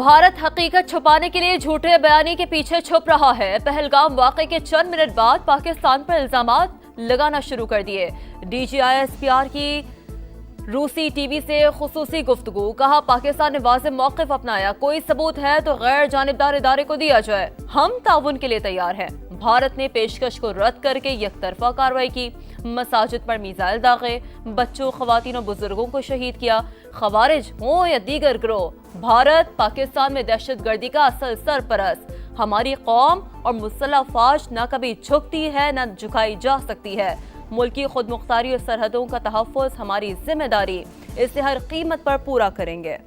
भारत हकीकत छुपाने के लिए झूठे बयानी के पीछे छुप रहा है। पहलगाम वाक़े के चंद मिनट बाद पाकिस्तान पर इल्जामात लगाना शुरू कर दिए। DGISPR की रूसी टीवी से खुसूसी गुफ्तगू, कहा पाकिस्तान ने वाज़ेह मौक़िफ़ अपनाया, कोई सबूत है तो गैर जानिबदार इदारे को दिया जाए, हम ताउन के लिए तैयार हैं। भारत ने पेशकश को रद्द करके यकतरफा कार्रवाई की, मसाजिद पर मिसाइल दागे, बच्चों, खवातीन और बुजुर्गों को शहीद किया। खवारिज हो या दीगर गिरोह, भारत पाकिस्तान में दहशत गर्दी का असल सरपरस्त। हमारी कौम और मुसल्लह फौज न कभी झुकती है न झुकाई जा सकती है। मुल्क की खुद मुख्तारी और सरहदों का तहफ़्फ़ुज़ हमारी जिम्मेदारी, इसे हर कीमत पर पूरा करेंगे।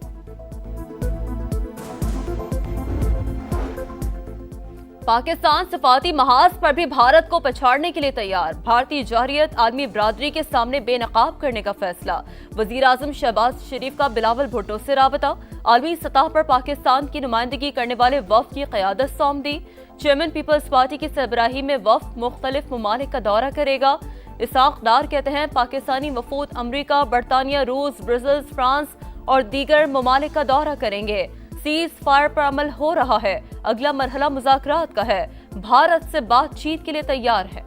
पाकिस्तान सफारती महाज पर भी भारत को पछाड़ने के लिए तैयार। भारतीय जौहरियत आलमी बरादरी के सामने बेनकाब करने का फैसला। वजीर आजम शहबाज शरीफ का बिलावल भुट्टो से राबता। आलमी सतह पर पाकिस्तान की नुमाइंदगी करने वाले वफ़द की क़यादत सौंप दी। चेयरमैन पीपल्स पार्टी की सरबराही में वफ़द मुख्तलिफ ममालिक का दौरा करेगा। इसाक डार कहते हैं पाकिस्तानी वफूद अमरीका, बरतानिया, रूस, ब्राज़ील, फ्रांस और दीगर ममालिक का दौरा करेंगे। सीज फायर पर अमल हो रहा है, अगला मरहला मुज़ाकरात का है। भारत से बातचीत के लिए तैयार है।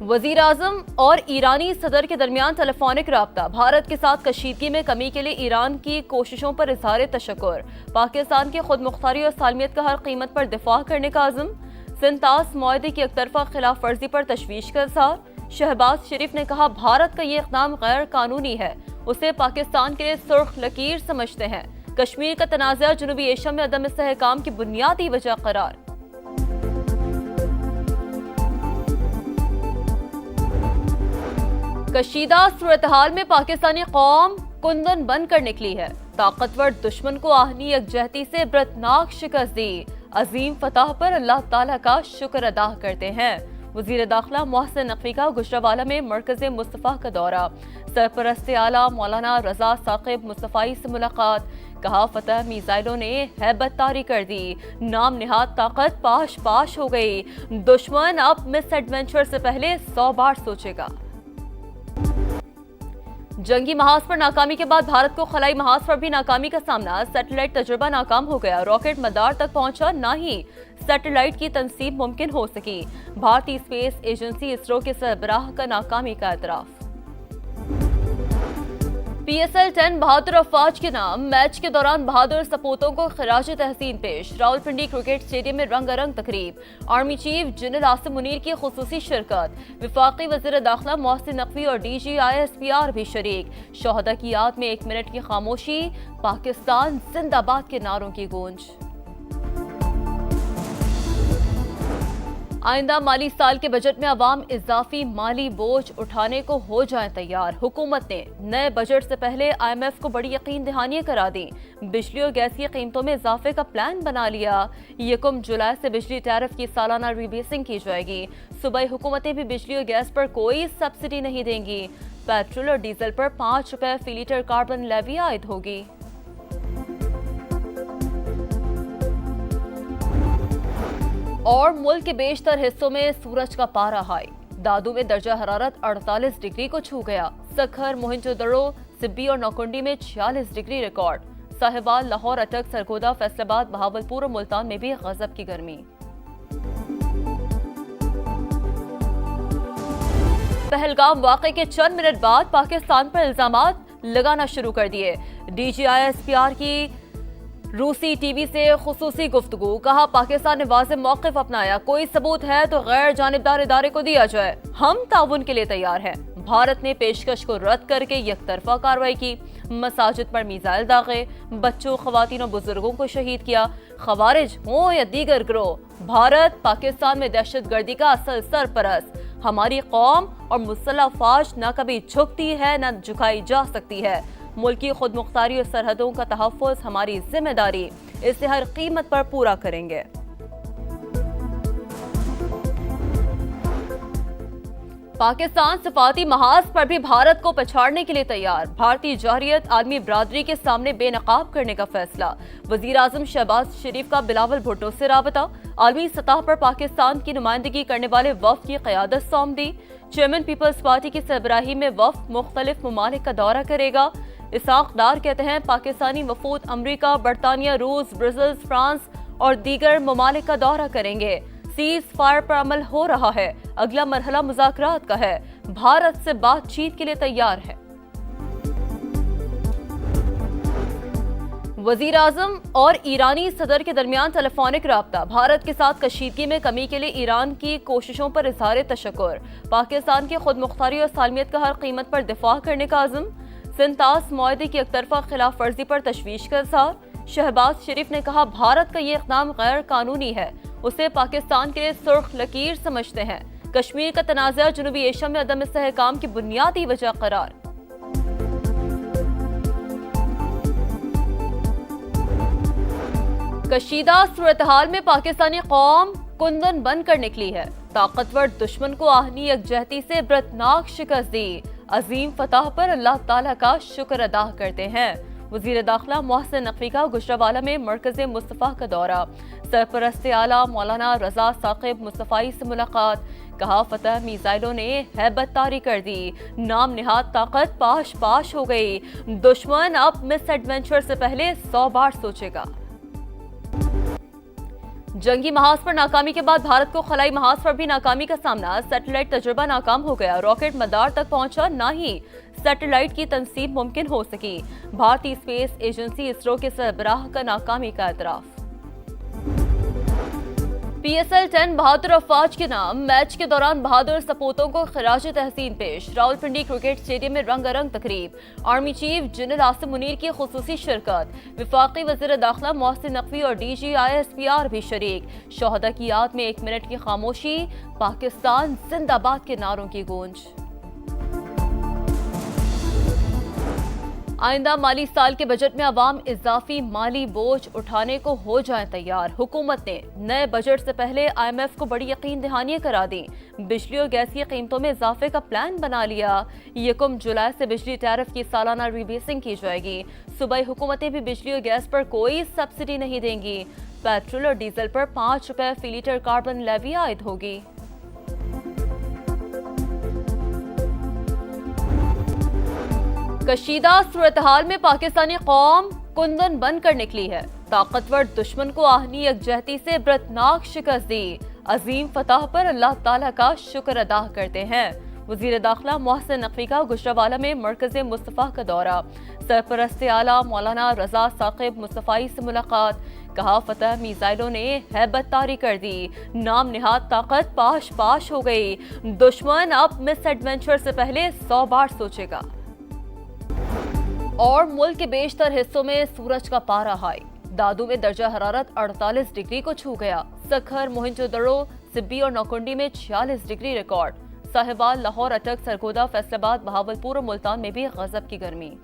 वजीर आजम और ईरानी सदर के दरमियान टेलीफोनिक राब्ता। भारत के साथ कशीदगी में कमी के लिए ईरान की कोशिशों पर इज़हार तशक्कुर। पाकिस्तान की खुद मुख्तारी और सालमियत का हर कीमत पर दिफा करने का अज़्म। सिंतास मुआहदे की एकतरफा खिलाफ वर्जी पर तशवीश का इज़हार। शहबाज शरीफ ने कहा भारत का ये इक़दाम गैर कानूनी है, उसे पाकिस्तान के लिए सुर्ख लकीर समझते हैं। कश्मीर का तनाज़ा जनूबी एशिया में अदम इस्तेहकाम की बुनियादी वजह करार। कशीदा सूरत-हाल में पाकिस्तानी कौम कुंदन बनकर निकली है। ताकतवर दुश्मन को आहनी यकजहती से इबरतनाक शिकस्त दी। अजीम फतह पर अल्लाह ताला का शुक्र अदा करते हैं। वज़ीर दाखिला मोहसिन नकवी का गुजरावाला में मरकज़ मुस्तफ़ा का दौरा। सरपरस्त आला मौलाना रजा साकिब मुस्तफ़ाई से मुलाकात। कहा फतह मिसाइलों ने हैबत तारी कर दी, नाम निहाद ताकत पाश पाश हो गई। दुश्मन अब मिस एडवेंचर से पहले 100 बार सोचेगा। जंगी महाज पर नाकामी के बाद भारत को खलाई महाज पर भी नाकामी का सामना। सैटेलाइट तजुर्बा नाकाम हो गया, रॉकेट मदार तक पहुंचा, ना ही सैटेलाइट की तनसीब मुमकिन हो सकी। भारतीय स्पेस एजेंसी इसरो के सरबराह का नाकामी का एतराफ। PSL 10 बहादुर अफवाज के नाम। मैच के दौरान बहादुर सपूतों को खिराज तहसीन पेश। रावलपिंडी क्रिकेट स्टेडियम में रंगारंग तकरीब। Army chief general Asim Munir की खुसूसी शिरकत। विफाकी वज़ीर दाखिला मोहसिन नकवी और DGISPR भी शरीक। शोहदा की याद में 1 मिनट की खामोशी। पाकिस्तान जिंदाबाद के नारों की गूंज। आइंदा माली साल के बजट में अवाम इजाफी माली बोझ उठाने को हो जाए तैयार। हुकूमत ने नए बजट से पहले IMF को बड़ी यकीन दहानियां करा दी। बिजली और गैस की कीमतों में इजाफे का प्लान बना लिया। 1 जुलाई से बिजली टैरिफ की सालाना रीबेसिंग की जाएगी। सूबाई हुकूमतें भी बिजली और गैस पर कोई सब्सिडी नहीं देंगी। पेट्रोल और डीजल पर 5 रुपए फी लीटर कार्बन लेवी आयद होगी। और मुल्क के बेशतर हिस्सों में सूरज का पारा हाई। दादू में दर्जा हरारत 48 डिग्री को छू गया। सखर, मोहिंजोदड़ो, सिब्बी और नौकुंडी में 46 डिग्री रिकॉर्ड। साहिवाल, लाहौर, अटक, सरगोदा, फैसलाबाद, बहावलपुर और मुल्तान में भी गजब की गर्मी। पहलगाम वाक़े के चंद मिनट बाद पाकिस्तान पर इल्जामात लगाना शुरू कर दिए। DGISPR की रूसी टीवी से खुसूसी गुफ्तगू, कहा पाकिस्तान ने वाज़ेह मौक़िफ़ अपनाया, कोई सबूत है तो गैर जानिबदार इदारे को दिया जाए, हम ताउन के लिए तैयार हैं। भारत ने पेशकश को रद्द करके यकतरफा कार्रवाई की, मसाजिद पर मिसाइल दागे, बच्चों, खवातीन और बुजुर्गों को शहीद किया। खवारिज हो या दीगर गिरोह, भारत पाकिस्तान में दहशत गर्दी का असल सरपरस्त। हमारी कौम और मुसल्लह फौज न कभी झुकती है न झुकाई जा सकती है। मुल्क की खुद मुख्तारी और सरहदों का तहफ़्फ़ुज़ हमारी जिम्मेदारी, इसे हर कीमत पर पूरा करेंगे। पाकिस्तान सफारती महाज पर भी भारत को पछाड़ने के लिए तैयार। भारतीय जौहरियत आलमी बरादरी के सामने बेनकाब करने का फैसला। वजीर आजम शहबाज शरीफ का बिलावल भुट्टो से राबता। आलमी सतह पर पाकिस्तान की नुमाइंदगी करने वाले वफ़द की क़यादत सौंप दी। चेयरमैन पीपल्स पार्टी की सरबराही में वफ़द मुख्तलिफ ममालिक का दौरा करेगा। اسحاق ڈار کہتے ہیں پاکستانی وفود امریکہ، برطانیہ، روس، برازیل، فرانس اور دیگر ممالک کا دورہ کریں گے۔ سیز فائر پر عمل ہو رہا ہے، اگلا مرحلہ مذاکرات کا ہے، بھارت سے بات چیت کے لیے تیار ہے۔ وزیر اعظم اور ایرانی صدر کے درمیان ٹیلی فونک رابطہ، بھارت کے ساتھ کشیدگی میں کمی کے لیے ایران کی کوششوں پر اظہار تشکر، پاکستان کی خود مختاری اور سالمیت کا ہر قیمت پر دفاع کرنے کا عزم، سنتاس معاہدے کی یک طرفہ خلاف ورزی پر تشویش کا اظہار، شہباز شریف نے کہا بھارت کا یہ اقدام غیر قانونی ہے، اسے پاکستان کے لیے سرخ لکیر سمجھتے ہیں، کشمیر کا تنازع جنوبی ایشیا میں عدم استحکام کی بنیادی وجہ قرار۔ کشیدہ صورتحال میں پاکستانی قوم کندن بن کر نکلی ہے، طاقتور دشمن کو آہنی یکجہتی سے عبرتناک شکست دی، عظیم فتح پر اللہ تعالیٰ کا شکر ادا کرتے ہیں۔ وزیر داخلہ محسن نقوی کا گجرانوالہ میں مرکز مصطفیٰ کا دورہ، سرپرست اعلیٰ مولانا رضا ثاقب مصطفی سے ملاقات، کہا فتح میزائلوں نے ہیبت طاری کر دی، نام نہاد طاقت پاش پاش ہو گئی، دشمن اب مس ایڈونچر سے پہلے 100 بار سوچے گا۔ جنگی محاذ پر ناکامی کے بعد بھارت کو خلائی محاذ پر بھی ناکامی کا سامنا، سیٹلائٹ تجربہ ناکام ہو گیا، راکٹ مدار تک پہنچا نہ ہی سیٹلائٹ کی تنصیب ممکن ہو سکی، بھارتی اسپیس ایجنسی اسرو کے سربراہ کا ناکامی کا اعتراف۔ پی ایس ایل 10 بہادر افواج کے نام، میچ کے دوران بہادر سپوتوں کو خراج تحسین پیش، راولپنڈی کرکٹ اسٹیڈیم میں رنگا رنگ تقریب، army chief general Asim Munir کی خصوصی شرکت، وفاقی وزیر داخلہ محسن نقوی اور D G I S P R بھی شریک، شہداء کی یاد میں 1 منٹ کی خاموشی، پاکستان زندہ باد کے نعروں کی گونج۔ آئندہ مالی سال کے بجٹ میں عوام اضافی مالی بوجھ اٹھانے کو ہو جائیں تیار، حکومت نے نئے بجٹ سے پہلے آئی ایم ایف کو بڑی یقین دہانیاں کرا دیں، بجلی اور گیس کی قیمتوں میں اضافے کا پلان بنا لیا، 1 جولائی سے بجلی ٹیرف کی سالانہ ری بیسنگ کی جائے گی، صوبائی حکومتیں بھی بجلی اور گیس پر کوئی سبسڈی نہیں دیں گی، پیٹرول اور ڈیزل پر 5 روپے فی لیٹر کاربن لیوی عائد ہوگی۔ کشیدہ صورتحال میں پاکستانی قوم کندن بن کر نکلی ہے، طاقتور دشمن کو آہنی یکجہتی سے عبرتناک شکست دی، عظیم فتح پر اللہ تعالیٰ کا شکر ادا کرتے ہیں۔ وزیر داخلہ محسن نقوی کا گجرانوالہ میں مرکز مصطفیٰ کا دورہ، سرپرست اعلیٰ مولانا رضا ثاقب مصطفی سے ملاقات، کہا فتح میزائلوں نے ہیبت طاری کر دی، نام نہاد طاقت پاش پاش ہو گئی، دشمن اب مس ایڈونچر سے پہلے 100 بار سوچے گا۔ اور ملک کے بیشتر حصوں میں سورج کا پارا ہائی، دادو میں درجہ حرارت 48 ڈگری کو چھو گیا، سکھر، موہنجو دڑو، سبی اور نوکنڈی میں 46 ڈگری ریکارڈ، صاحبال، لاہور، اٹک، سرگودا، فیصل آباد، بہاولپور اور ملتان میں بھی غضب کی گرمی۔